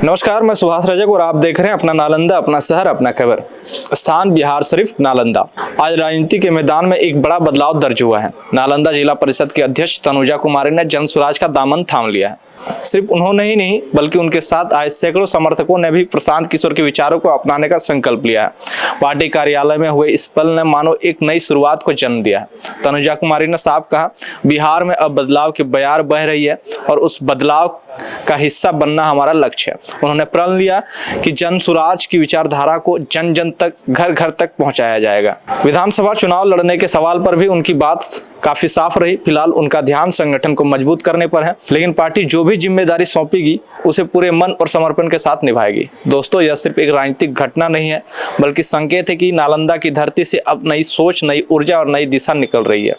नमस्कार, मैं सुभाष रजक और आप देख रहे हैं अपना नालंदा, अपना शहर, अपना खबर। स्थान बिहार शरीफ, नालंदा। आज राजनीति के मैदान में एक बड़ा बदलाव दर्ज हुआ है। नालंदा जिला परिषद के अध्यक्ष तनुजा कुमारी ने जन स्वराज का दामन थाम लिया है। सिर्फ उन्होंने ही नहीं बल्कि उनके साथ आए सैकड़ों समर्थकों ने भी प्रशांत किशोर के विचारों को अपनाने का संकल्प लिया है। पार्टी कार्यालय में हुए इस पल ने मानो एक नई शुरुआत को जन्म दिया है। तनुजा कुमारी ने साफ कहा, बिहार में अब बदलाव की बयार बह रही है और उस बदलाव का हिस्सा बनना हमारा लक्ष्य है। उन्होंने प्रण लिया कि जन स्वराज की विचारधारा को जन जन तक, घर घर तक पहुंचाया जाएगा। विधानसभा चुनाव लड़ने के सवाल पर भी उनकी बात काफी साफ रही। फिलहाल उनका ध्यान संगठन को मजबूत करने पर है, लेकिन पार्टी जो भी जिम्मेदारी सौंपेगी उसे पूरे मन और समर्पण के साथ निभाएगी। दोस्तों, यह सिर्फ एक राजनीतिक घटना नहीं है बल्कि संकेत है कि नालंदा की धरती से अब नई सोच, नई ऊर्जा और नई दिशा निकल रही है।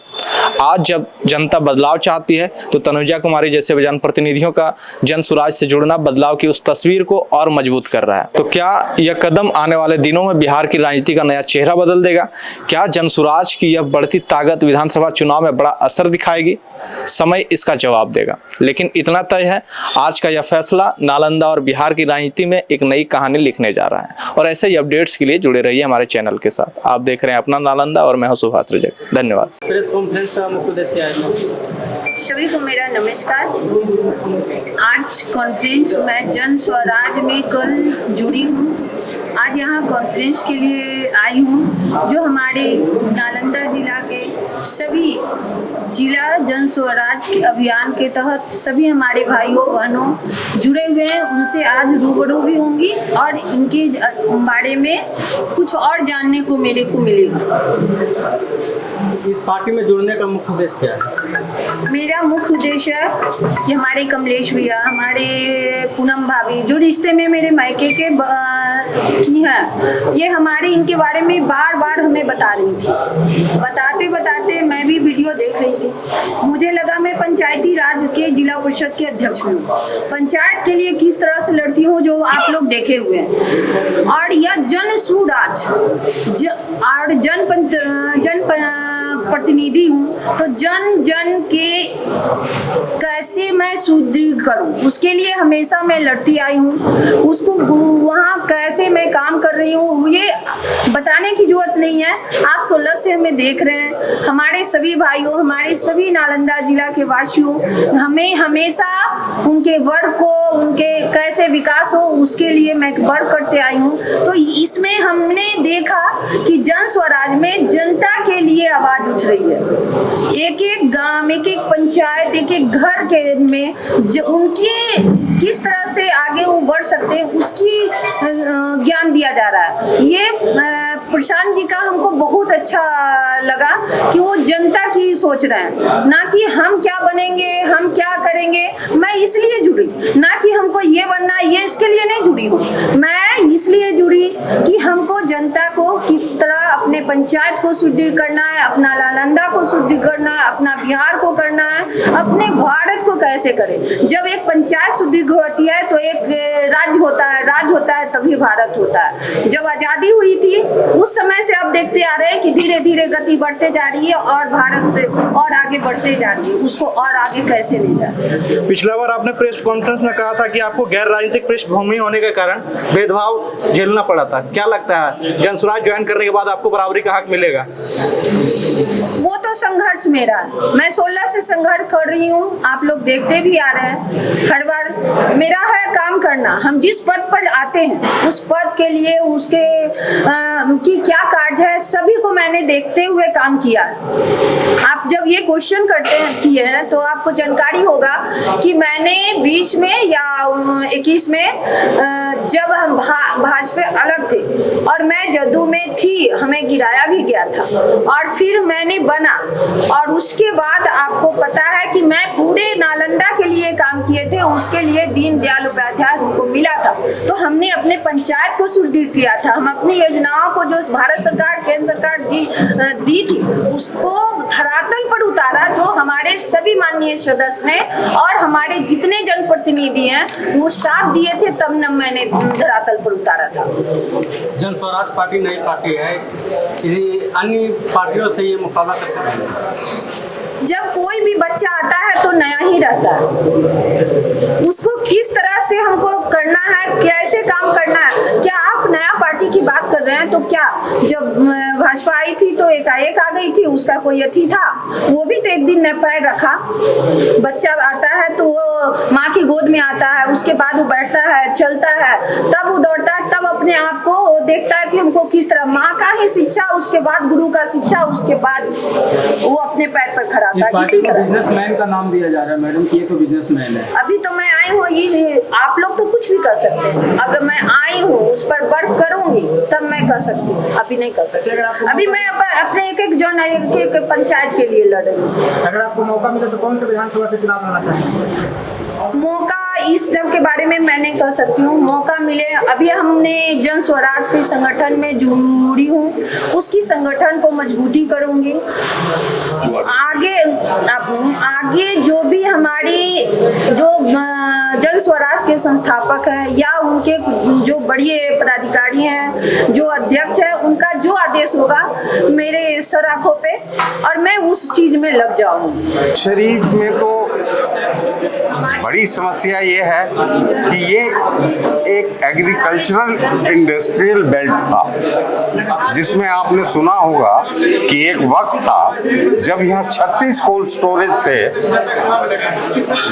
आज जब जनता बदलाव चाहती है तो तनुजा कुमारी जैसे जनप्रतिनिधियों का जन स्वराज से जुड़ना बदलाव की उस तस्वीर को और मजबूत कर रहा है। तो क्या यह कदम आने वाले दिनों में बिहार की राजनीति का नया चेहरा बदल देगा? क्या जन स्वराज की यह बढ़ती ताकत विधानसभा चुनाव में बड़ा असर दिखाएगी? समय इसका जवाब देगा। लेकिन इतना तय है, आज का यह फैसला नालंदा और बिहार की राजनीति में एक नई कहानी लिखने जा रहा है। और ऐसे ही अपडेट्स के लिए जुड़े रहिए हमारे चैनल के साथ। आप देख रहे हैं अपना नालंदा और मैं हूं सुभाष रजक। धन्यवाद। प्रेस कॉन्फ्रेंस का मुख्य उद्देश्य क्या है? सभी को मेरा नमस्कार। आज कॉन्फ्रेंस मैं जन स्वराज में कल जुड़ी हूँ। आज यहाँ कॉन्फ्रेंस के लिए आई हूँ जो हमारे नालंदा जिला के सभी जिला जन स्वराज के अभियान के तहत सभी हमारे भाइयों बहनों जुड़े हुए हैं। उनसे आज रूबरू भी होंगी और इनके बारे में कुछ और जानने को मेरे को मिलेगा। इस पार्टी में जुड़ने का मुख्य उद्देश्य क्या है? मेरा मुख्य उद्देश्य है कि हमारे कमलेश भैया, हमारे पूनम भाभी जो रिश्ते में मेरे मायके के की हैं, ये हमारे इनके बारे में बार बार हमें बता रही थी। बताते बताते मैं भी वीडियो देख रही थी। मुझे लगा मैं पंचायती राज के जिला परिषद के अध्यक्ष हूँ, पंचायत के लिए किस तरह से लड़ती हूँ जो आप लोग देखे हुए हैं। और यह जन स्वराज और जन प्रतिनिधि हूँ, तो जन जन के कैसे मैं सुदृढ़ करूँ उसके लिए हमेशा मैं लड़ती आई हूँ। उसको वहाँ कैसे मैं काम कर रही हूँ ये बताने की जरूरत नहीं है। आप 16 से हमें देख रहे हैं। हमारे सभी भाइयों, हमारे सभी नालंदा जिला के वासियों, हमें हमेशा उनके वर्ग को, उनके कैसे विकास हो उसके लिए मैं वर्क करते आई हूँ। तो इसमें हमने देखा कि जन स्वराज में जनता के लिए आवाज उठ रही है। एक एक गांव, एक एक पंचायत, एक एक घर के में उनकी किस तरह से आगे वो बढ़ सकते हैं उसकी ज्ञान दिया जा रहा है। ये प्रशांत जी का हमको बहुत अच्छा लगा कि वो जनता की सोच रहे हैं, ना कि हम क्या बनेंगे, हम क्या करेंगे। मैं इसलिए जुड़ी, ना कि हमको ये बनना, ये इसके लिए नहीं जुड़ी हूँ। मैं इसलिए जुड़ी कि हमको जनता को किस तरह अपने पंचायत को सुदृढ़ करना है, अपना नालंदा को सुदृढ़ करना है, अपना बिहार को करना है, अपने भारत को कैसे करें। जब एक पंचायत सुदृढ़ होती है तो एक राज्य होता है, राज्य होता है तभी भारत होता है। जब आज़ादी हुई थी उस समय से आप देखते आ रहे हैं कि धीरे धीरे गति बढ़ते जा रही है और भारत और आगे बढ़ते जा रही है। उसको और आगे कैसे ले जाए। पिछला बार आपने प्रेस कॉन्फ्रेंस में कहा था कि आपको गैर राजनीतिक पृष्ठभूमि होने के कारण भेदभाव झेलना पड़ा था। क्या लगता है जन स्वराज ज्वाइन करने के बाद आपको बराबरी का हक मिलेगा? वो तो संघर्ष मेरा है। मैं 16 से संघर्ष कर रही हूँ, आप लोग देखते भी आ रहे हैं। हर बार मेरा है काम करना। हम जिस पद पर आते हैं उस पद के लिए उसके की क्या कार्य है सभी को मैंने देखते हुए काम किया है। आप जब ये क्वेश्चन करते हैं किए हैं तो आपको जानकारी होगा कि मैंने 20 में या 21 में जब हम भाजपा अलग थे और मैं जदयू में थी, हमें गिराया भी गया था और फिर मैंने बना। और उसके बाद आपको पता है कि मैं पूरे नालंदा के लिए काम किए थे। उसके लिए दीन दयाल उपाध्याय हमको मिला था, तो हमने अपने पंचायत को सुदृढ़ किया था। हम अपनी योजनाओं को जो भारत सरकार, केंद्र सरकार दी थी उसको धरातल पर उतारा, जो हमारे सभी माननीय सदस्य ने और हमारे जितने जनप्रतिनिधि हैं वो साथ दिए थे, तब न मैंने धरातल पर उतारा था। जन स्वराज पार्टी नई पार्टी है, किसी अन्य पार्टियों से ये मुकाबला कर सकते हैं? जब कोई भी बच्चा आता है तो नया ही रहता है। उसको किस तरह से हमको करना है, कैसे काम करना है। क्या आप नया पार्टी की बात कर रहे हैं तो क्या जब भाजपा आई थी तो एकाएक आ गई थी, उसका कोई अथी था? वो भी तो एक दिन न पैर रखा। बच्चा आता है तो वो माँ की गोद में आता है, उसके बाद वो बैठता है, चलता है, तब वो दौड़ता है, तब अपने आप को देखता है कि हमको किस तरह माँ का ही शिक्षा, उसके बाद गुरु का शिक्षा, उसके बाद वो अपने पैर पर खड़ा था। इसी तरह बिजनेसमैन का नाम दिया जा रहा है मैडम कि ये तो बिजनेसमैन है। अभी तो मैं आई हूँ, ये आप लोग तो कुछ भी कर सकते हैं। अब मैं आई हूँ, उस पर वर्क करूंगी तब मैं कर सकती हूँ, अभी नहीं कर सकती। अभी मैं अपने एक एक पंचायत के लिए लड़ रही हूँ। अगर आपको मौका मिले तो कौन से विधानसभा से चुनाव लड़ना चाहेंगे? मौका इस सब के बारे में मैं नहीं कर सकती हूँ। मौका मिले, अभी हमने जन स्वराज के संगठन में जुड़ी हूँ, उसकी संगठन को मजबूती करूंगी। आगे जो भी हमारी जो जन स्वराज के संस्थापक हैं या उनके जो बड़े पदाधिकारी हैं, जो अध्यक्ष हैं, उनका जो आदेश होगा मेरे सर आंखों पे, और मैं उस चीज में लग जाऊंगी। शरीफ में तो बड़ी समस्या ये है कि ये एक एग्रीकल्चरल इंडस्ट्रियल बेल्ट था, जिसमें आपने सुना होगा कि एक वक्त था जब यहाँ 36 कोल्ड स्टोरेज थे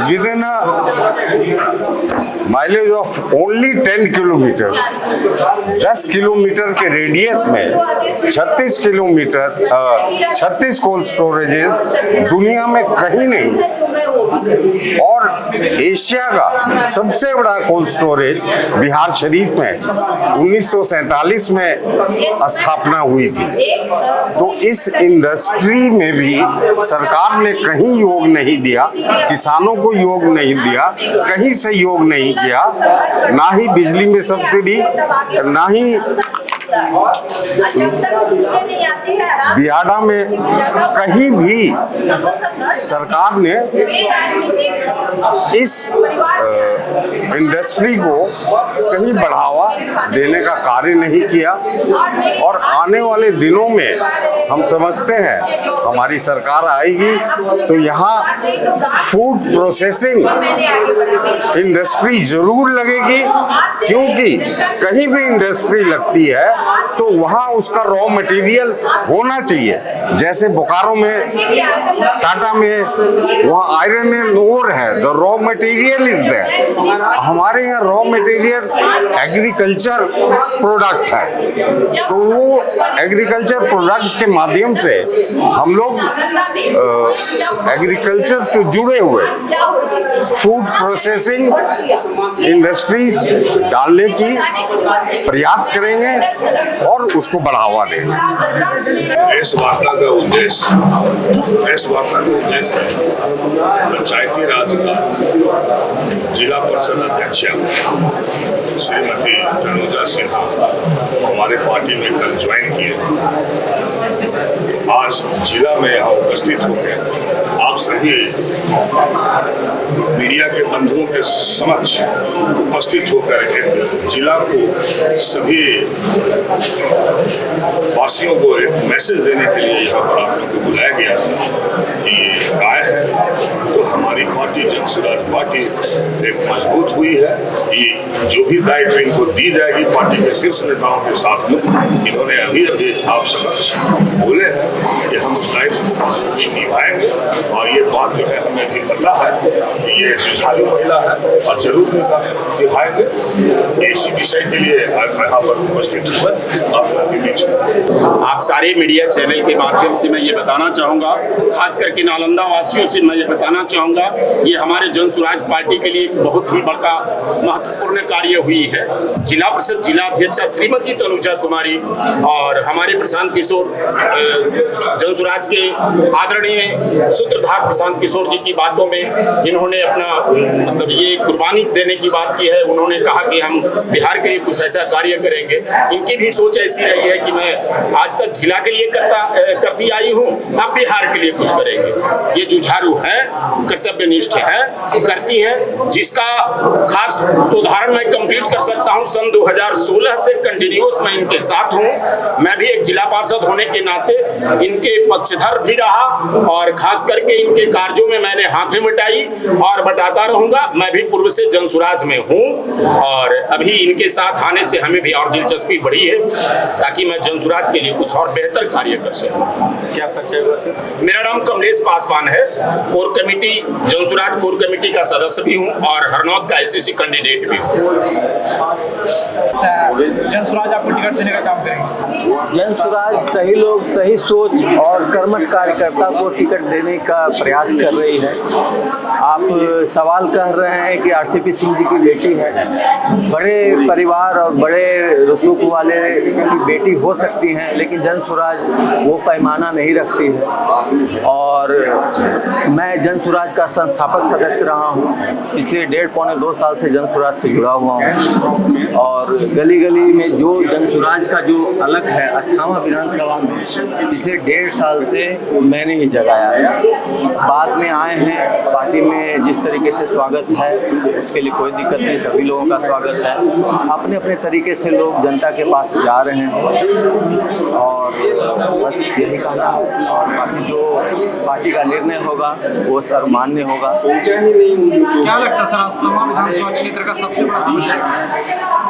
with in mileage of only 10 kilometre. 10 kilometre के रेडियस में 36 किलोमीटर 36 कोल्ड स्टोरेजेस दुनिया में कहीं नहीं। और एशिया का सबसे बड़ा कोल्ड स्टोरेज बिहार शरीफ में 1947 में स्थापना हुई थी। तो इस इंडस्ट्री में भी सरकार ने कहीं योग नहीं दिया, किसानों को योग नहीं दिया, कहीं सहयोग नहीं किया, ना ही बिजली में सब्सिडी, ना ही बियाडा में कहीं भी सरकार ने इस इंडस्ट्री को कहीं बढ़ावा देने का कार्य नहीं किया। और आने वाले दिनों में हम समझते हैं हमारी सरकार आएगी तो यहाँ फूड प्रोसेसिंग इंडस्ट्री जरूर लगेगी, क्योंकि कहीं भी इंडस्ट्री लगती है तो वहाँ उसका रॉ मटेरियल होना चाहिए। जैसे बोकारो में, टाटा में, वहाँ आयरन एंड ओर है, the raw material is there. हमारे यहाँ रॉ मटेरियल एग्रीकल्चर प्रोडक्ट है, तो वो एग्रीकल्चर प्रोडक्ट के माध्यम से हम लोग एग्रीकल्चर से जुड़े हुए फूड प्रोसेसिंग इंडस्ट्रीज डालने की प्रयास करेंगे और उसको बढ़ावा देंगे। इस वार्ता का उद्देश्य है पंचायती राज का जिला परिषद अध्यक्ष श्रीमती तनुजा सिन्हा हमारे पार्टी में कल ज्वाइन किए। आज जिला में यहाँ उपस्थित होंगे। आप सभी मीडिया के बंधुओं के समक्ष उपस्थित होकर एक जिला को सभी वासियों को एक मैसेज देने के लिए यहाँ पर आप लोगों को बुलाया गया था कि ये राय है तो हमारी पार्टी जन स्वराज पार्टी एक मजबूत हुई है। ये जो भी दायित्व इनको दी जाएगी पार्टी के शीर्ष नेताओं के साथ में, इन्होंने अभी आप समक्ष बोले हैं कि हम उस दायित्व को निभाएंगे। और ये बात जो है हमें भी पता है कि ये जुझारू महिला है और जरूर निभाएंगे। इसी विषय के लिए यहाँ पर उपस्थित हुए आप लोगों के बीच। आप सारे मीडिया चैनल के माध्यम से मैं ये बताना चाहूँगा, खास करके नालंदा वासियों से मैं ये बताना चाहूँगा, ये हमारे जन स्वराज पार्टी के लिए एक बहुत ही बड़ा महत्वपूर्ण कार्य हुई है। जिला परिषद जिला अध्यक्ष श्रीमती तनुजा कुमारी और हमारे प्रशांत किशोर जन स्वराज के आदरणीय सूत्रधार प्रशांत किशोर जी की बातों में इन्होंने अपना मतलब ये कुर्बानी देने की बात की है। उन्होंने कहा कि हम बिहार के लिए कुछ ऐसा कार्य करेंगे। इनकी भी सोच ऐसी रही है कि मैं आज तक जिला के लिए करती आई हूँ, अब बिहार के लिए कुछ करेंगे। ये जुझारू है, कर्तव्यनिष्ठ है, करती है, जिसका खास उदाहरण मैं कंप्लीट कर सकता हूँ। सन 2016 से कंटिन्यूस मैं इनके साथ हूँ। मैं भी एक जिला पार्षद होने के नाते इनके पक्षधर भी रहा और खास करके इनके कार्यों में मैंने हाथें बटाई और बटाता रहूंगा। मैं भी पूर्व से जनसुराज में हूँ और अभी इनके साथ आने से हमें भी और दिलचस्पी बढ़ी है ताकि मैं जनसुराज के लिए कुछ और बेहतर कार्य कर सकूं। क्या परिचय हुआ सर? मेरा नाम कमलेश पासवान है। Core committee, Jansuraaj core committee का सदस्य भी हूँ और हरनौत का एसएससी कैंडिडेट भी हूँ। जनसुराज आपको टिकट देने का काम करेंगे? जनसुराज सही लोग, सही सोच और कर्मठ कार्यकर्ता को टिकट देने का प्रयास कर रही है। आप सवाल कर रहे हैं कि आरसीपी सिंह जी की बेटी है। बड़े परिवार और बड़े रसूख वाले की बेटी हो सकती हैं, लेकिन जनसुराज वो पैमाना नहीं रखती है। और मैं जनसुराज का संस्थापक सदस्य रहा हूँ। पिछले 1.5-2 साल से जनसुराज से जुड़ा हुआ हूँ और गली गली में जो जनसुराज का जो अलग है, अस्थामा विधानसभा में पिछले 1.5 साल से मैंने ही जगाया है। बाद में आए हैं, पार्टी में जिस तरीके से स्वागत है उसके लिए कोई दिक्कत नहीं, सभी लोगों का स्वागत है। अपने अपने तरीके से लोग जनता के पास जा रहे हैं और बस यही कहना है। और बाकी जो पार्टी का निर्णय होगा वो सर्वमान्य होगा। क्या लगता है सर, अस्थामा विधानसभा क्षेत्र का सबसे बड़ा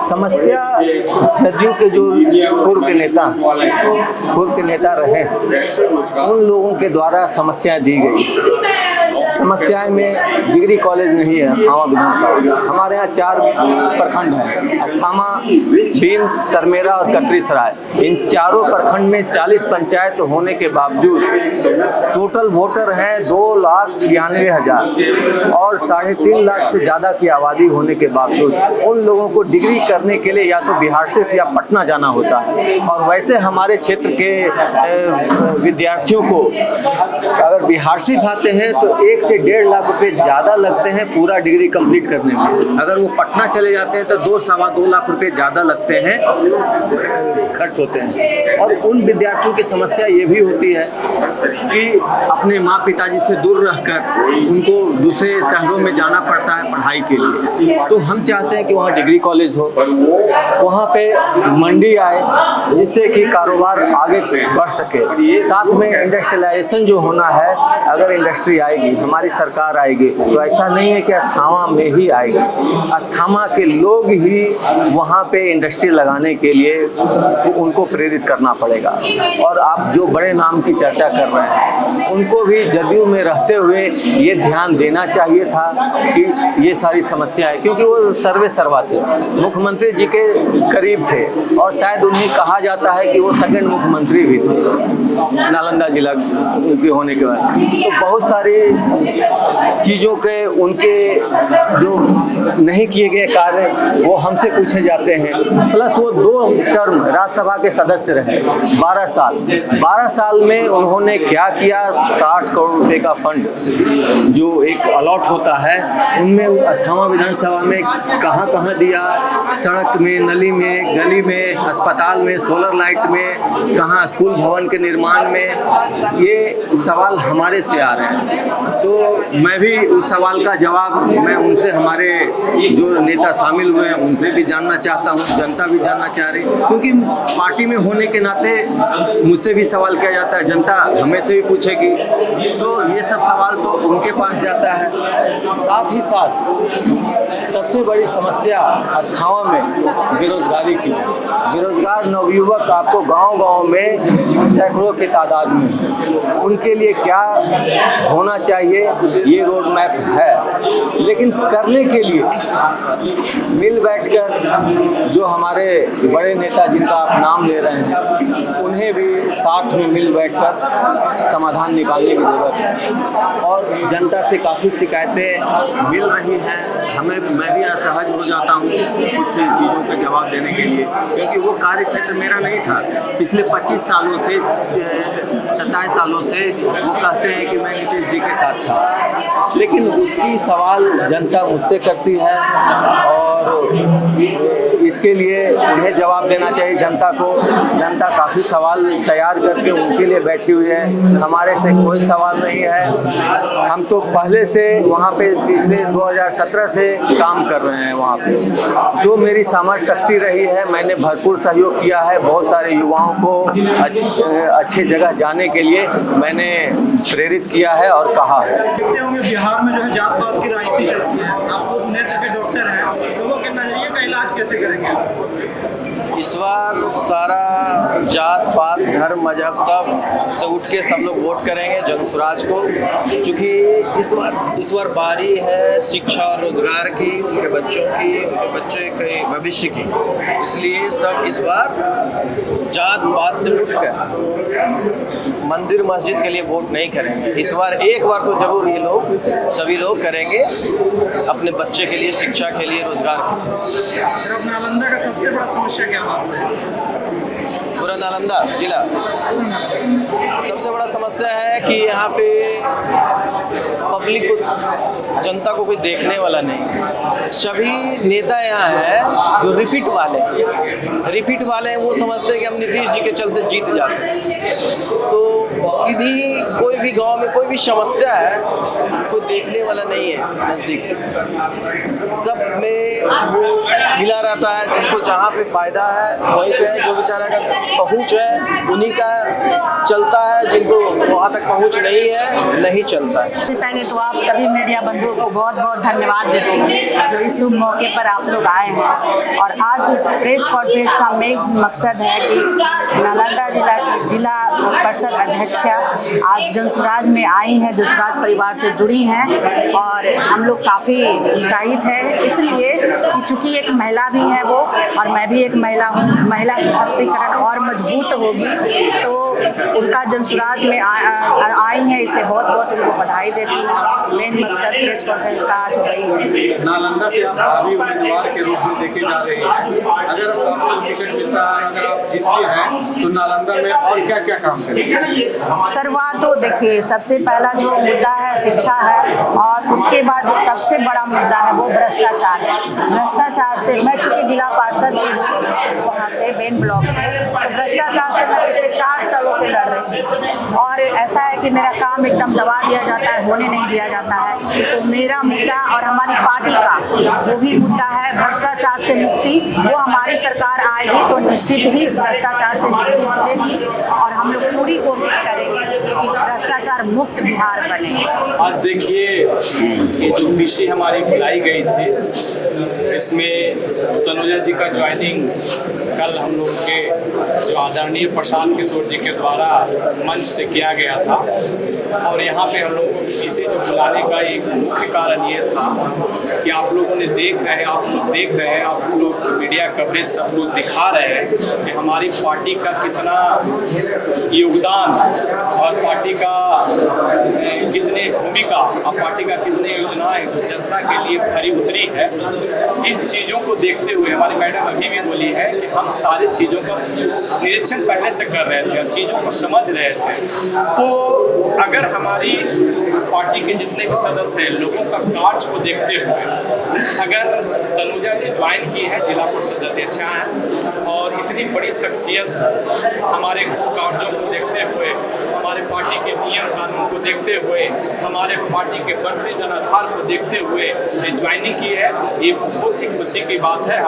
समस्या जदयू के जो पूर्व के नेता रहे, उन लोगों के द्वारा समस्याएं दी गई। समस्याएं में डिग्री कॉलेज नहीं है अस्थामा विधानसभा। हमारे यहाँ 4 प्रखंड हैं, अस्थामा, बीन, सरमेरा और कतरीसराय। इन चारों प्रखंड में 40 पंचायत होने के बावजूद टोटल वोटर हैं 2,96,000 और 3.5 लाख से ज़्यादा की आबादी होने के बावजूद उन लोगों को डिग्री करने के लिए या तो बिहार सिर्फ या पटना जाना होता है। और वैसे हमारे क्षेत्र के विद्यार्थियों को अगर बिहार सिर्फ आते हैं तो 1 से 1.5 लाख रुपए ज़्यादा लगते हैं पूरा डिग्री कंप्लीट करने में। अगर वो पटना चले जाते हैं तो 2-2.25 लाख रुपए ज़्यादा लगते हैं, खर्च होते हैं। और उन विद्यार्थियों की समस्या ये भी होती है कि अपने माँ पिताजी से दूर रहकर उनको दूसरे शहरों में जाना पड़ता है पढ़ाई के लिए। तो हम चाहते हैं कि वहाँ डिग्री कॉलेज हो, वहाँ पे मंडी आए जिससे कि कारोबार आगे बढ़ सके। साथ में इंडस्ट्रियलाइजेशन जो होना है, अगर इंडस्ट्री आएगी, हमारी सरकार आएगी, तो ऐसा नहीं है कि अस्थामा में ही आएगी। अस्थामा के लोग ही वहाँ पे इंडस्ट्री लगाने के लिए उनको प्रेरित करना पड़ेगा। और आप जो बड़े नाम की चर्चा कर रहे हैं, उनको भी जदयू में रहते हुए ये ध्यान देना चाहिए था कि ये सारी समस्याएं, क्योंकि वो सर्वे सर्वा थे, मुख्यमंत्री जी के करीब थे और शायद उन्हें कहा जाता है कि वो सेकंड मुख्यमंत्री भी थे नालंदा जिला के होने के बाद। तो बहुत सारी चीज़ों के उनके जो नहीं किए गए कार्य वो हमसे पूछे जाते हैं। प्लस वो 2 टर्म राज्यसभा के सदस्य रहे, 12 साल में उन्होंने क्या किया। 60 करोड़ रुपए का फंड जो एक अलॉट होता है, उनमें अस्थामा विधानसभा में कहाँ कहाँ दिया, सड़क में, नली में, गली में, अस्पताल में, सोलर लाइट में, कहाँ स्कूल भवन के निर्माण में, ये सवाल हमारे से आ रहे हैं। तो मैं भी उस सवाल का जवाब मैं उनसे, हमारे जो नेता शामिल हुए हैं उनसे भी जानना चाहता हूँ, जनता भी जानना चाह रही, क्योंकि पार्टी में होने के नाते मुझसे भी सवाल किया जाता है, जनता हमें से भी पूछेगी, तो ये सब सवाल तो उनके पास जाता है। साथ ही साथ सबसे बड़ी समस्या अस्थामा में बेरोजगारी की। बेरोजगार नवयुवक आपको गांव-गांव में सैकड़ों की तादाद में, उनके लिए क्या होना चाहिए ये रोड मैप है। लेकिन करने के लिए मिल बैठकर जो हमारे बड़े नेता जिनका आप नाम ले रहे हैं, उन्हें भी साथ में मिल बैठकर समाधान निकालने की ज़रूरत है। और जनता से काफ़ी शिकायतें मिल रही हैं, मैं भी असहज हो जाता हूँ कुछ चीज़ों का जवाब देने के लिए, क्योंकि वो कार्य क्षेत्र मेरा नहीं था। पिछले 25 सालों से 27 सालों से वो कहते हैं कि मैं नीतीश जी के साथ था। लेकिन उसकी सवाल जनता मुझसे करती है और इसके लिए उन्हें जवाब देना चाहिए जनता को। जनता काफ़ी सवाल तैयार करके उनके लिए बैठी हुई है, हमारे से कोई सवाल नहीं है। हम तो पहले से वहाँ पे पिछले 2017 से काम कर रहे हैं। वहाँ पे जो मेरी सामर्थ्य शक्ति रही है, मैंने भरपूर सहयोग किया है। बहुत सारे युवाओं को अच्छे जगह जाने के लिए मैंने प्रेरित किया है और कहा है। देखते होंगे बिहार में जो है जात पात की राजनीति चलती है, आप लोग नेत्र के डॉक्टर हैं, लोगों के नजरिए का इलाज कैसे करेंगे आप? इस बार सारा जात पात धर्म मजहब सब से उठ के सब लोग वोट करेंगे जनसुराज को, क्योंकि इस बार बारी है शिक्षा और रोजगार की, उनके बच्चों की, उनके बच्चे के भविष्य की। इसलिए सब इस बार जात पात से उठ कर मंदिर मस्जिद के लिए वोट नहीं करेंगे। इस बार एक बार तो जरूर ये लोग सभी लोग करेंगे अपने बच्चे के लिए, शिक्षा के लिए, रोजगार के लिए। सिर्फ नालंदा का सबसे बड़ा समस्या क्या है? पूरा नालंदा जिला सबसे बड़ा समस्या है कि यहाँ पे पब्लिक को, जनता को कोई देखने वाला नहीं। सभी नेता यहाँ हैं जो रिपीट वाले हैं। वो समझते हैं कि हम नीतीश जी के चलते जीत जाते हैं। तो कोई भी गांव में कोई भी समस्या है, कोई देखने वाला नहीं है नज़दीक से। सब में वो मिला रहता है, जिसको जहाँ पे फायदा है वहीं पे है, जो बेचारा का पहुँच है उन्हीं का चलता है, जिनको वहाँ तक पहुँच नहीं है नहीं चलता है। पहले तो आप सभी मीडिया बंधुओं को बहुत बहुत धन्यवाद देते हैं जो इस शुभ मौके पर आप लोग आए हैं। और आज प्रेस कॉन्फ्रेंस का मेन मकसद है कि नालंदा जिला की जिला परिषद अध्यक्षा आज जनसुराज में आई हैं, जनसुराज परिवार से जुड़ी हैं और हम लोग काफ़ी उत्साहित हैं, इसलिए कि चूँकि एक महिला भी है वो और मैं भी एक महिला हूँ। महिला सशक्तिकरण और मजबूत होगी, तो उनका जनसुराज में आई हैं, इसलिए बहुत बहुत उनको बधाई देती हूँ। मेन मकसद प्रेस कॉन्फ्रेंस का आज वही है। नालंदा से आप भावी उम्मीदवार के रूप में देखे जा रहे हैं, अगर आपको टिकट मिलता है, अगर आप जीतते हैं तो नालंदा में और क्या क्या काम करेंगे? सर्वात तो देखिए, सबसे पहला जो मुद्दा है शिक्षा है और उसके बाद जो सबसे बड़ा मुद्दा है वो भ्रष्टाचार है। भ्रष्टाचार से मैं चूँकि जिला पार्षद भी हूँ वहाँ से बेन ब्लॉक से, तो भ्रष्टाचार से मैं पिछले 4 सालों से लड़ रही थी और ऐसा है कि मेरा काम एकदम दबा दिया जाता है, होने नहीं दिया जाता है। तो मेरा मुद्दा और हमारी पार्टी का जो भी मुद्दा है भ्रष्टाचार से मुक्ति, वो हमारी सरकार आएगी तो निश्चित ही भ्रष्टाचार से मुक्ति मिलेगी और हम लोग पूरी कोशिश करेंगे कि भ्रष्टाचार मुक्त बिहार बने। आज देखिए ये जो विषय हमारी बुलाई गई थी, इसमें तनुजा जी का ज्वाइनिंग कल हम लोग के जो आदरणीय प्रशांत किशोर जी के द्वारा मंच से किया गया था और यहाँ पे हम लोगों को इसे जो बुलाने का एक मुख्य कारण ये था कि आप लोगों ने देख रहे हैं, आप लोग मीडिया कवरेज सब लोग दिखा रहे हैं कि हमारी पार्टी का कितना योगदान और पार्टी का कितने भूमिका और पार्टी का कितने योजनाएं तो जनता के लिए खरी उतरी है। इस चीज़ों को देखते हुए हमारी मैडम अभी भी बोली है कि हम सारी चीज़ों का निरीक्षण पहले से कर रहे थे, चीज़ों को समझ रहे थे। तो अगर हमारी पार्टी के जितने भी सदस्य हैं, लोगों का कार्य को देखते हुए अगर तनुजा जी ज्वाइन की है, जिला परिषद अध्यक्षा हैं और इतनी बड़ी शख्सियत हमारे कार्यों को देखते हुए, हमारे पार्टी के नियम कानून को देखते हुए, हमारे पार्टी के बढ़ते जनाधार को देखते हुए ये ज्वाइनिंग की है, ये बहुत ही खुशी की बात है।